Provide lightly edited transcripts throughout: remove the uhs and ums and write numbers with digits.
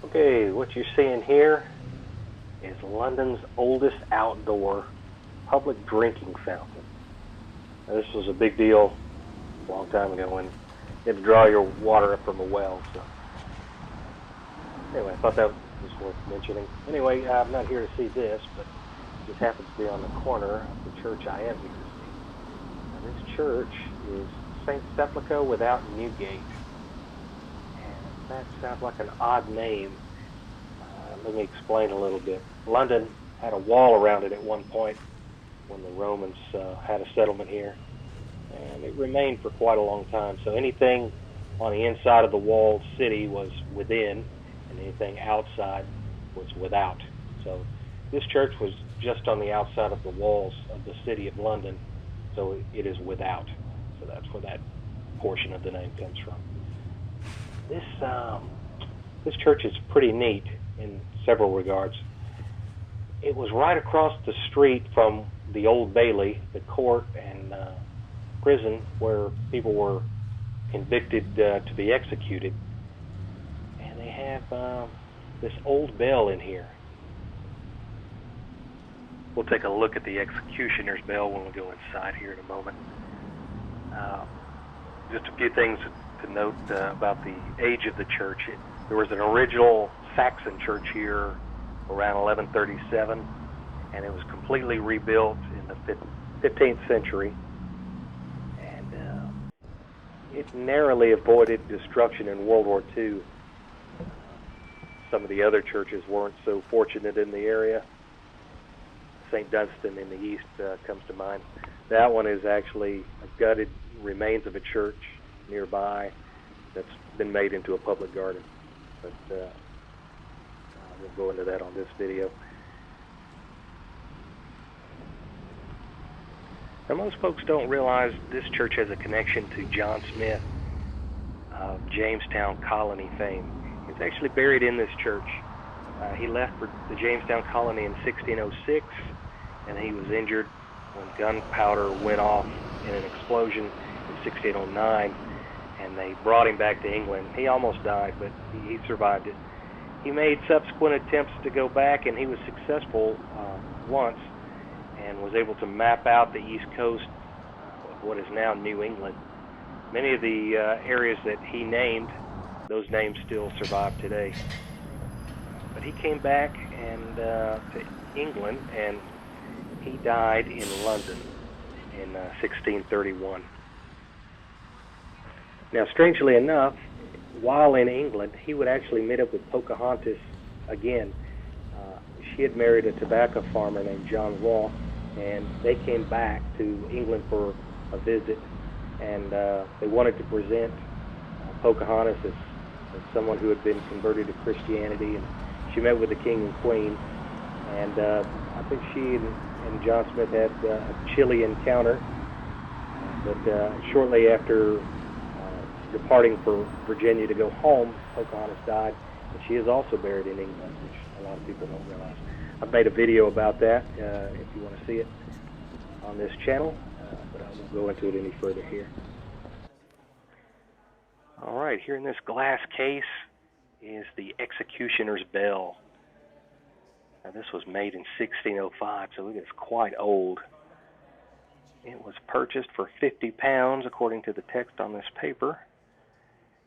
Okay, what you're seeing here is London's oldest outdoor public drinking fountain. Now, this was a big deal a long time ago when you had to draw your water up from a well. So anyway, I thought that was worth mentioning. Anyway, I'm not here to see this, but it just happens to be on the corner of the church I am here to see. Now, this church is St. Sepulchre-without-Newgate. That sounds like an odd name. Let me explain a little bit. London had a wall around it at one point when the Romans had a settlement here, and it remained for quite a long time. So anything on the inside of the walled city was within, and anything outside was without. So this church was just on the outside of the walls of the city of London, so it is without. So that's where that portion of the name comes from. This church is pretty neat in several regards. It was right across the street from the Old Bailey, the court and prison where people were convicted to be executed. And they have this old bell in here. We'll take a look at the executioner's bell when we go inside here in a moment. Just a few things to note about the age of the church. There was an original Saxon church here around 1137, and it was completely rebuilt in the 15th century, and it narrowly avoided destruction in World War II. Some of the other churches weren't so fortunate in the area. St. Dunstan in the east comes to mind. That one is actually a gutted remains of a church nearby that's been made into a public garden. But we'll go into that on this video. Now, most folks don't realize this church has a connection to John Smith of Jamestown colony fame. He's actually buried in this church. He left for the Jamestown colony in 1606, and he was injured when gunpowder went off in an explosion in 1609, and they brought him back to England. He almost died, but he survived it. He made subsequent attempts to go back, and he was successful once and was able to map out the east coast of what is now New England. Many of the areas that he named, those names still survive today. But he came back and to England, and he died in London in 1631. Now, strangely enough, while in England, he would actually meet up with Pocahontas again. She had married a tobacco farmer named John Rolfe, and they came back to England for a visit, and they wanted to present Pocahontas as someone who had been converted to Christianity, and she met with the king and queen, and I think she and John Smith had a chilly encounter, but shortly after departing for Virginia to go home, Pocahontas died, and she is also buried in England, which a lot of people don't realize. I've made a video about that if you want to see it on this channel, but I won't go into it any further here. All right, here in this glass case is the executioner's bell. Now, this was made in 1605, so it is quite old. It was purchased for £50, according to the text on this paper,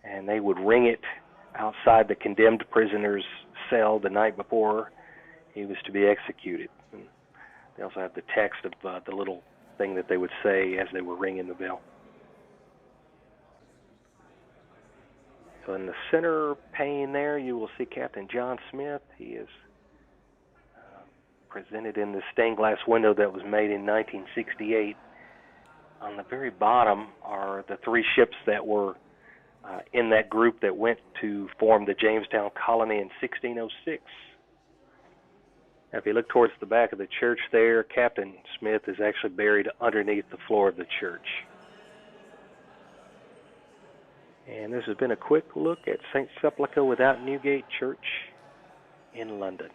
and they would ring it outside the condemned prisoner's cell the night before he was to be executed. And they also have the text of the little thing that they would say as they were ringing the bell. So in the center pane there, you will see Captain John Smith. He is presented in the stained glass window that was made in 1968. On the very bottom are the three ships that were in that group that went to form the Jamestown colony in 1606. Now, if you look towards the back of the church there, Captain Smith is actually buried underneath the floor of the church. And this has been a quick look at St. Sepulchre-without-Newgate Church in London.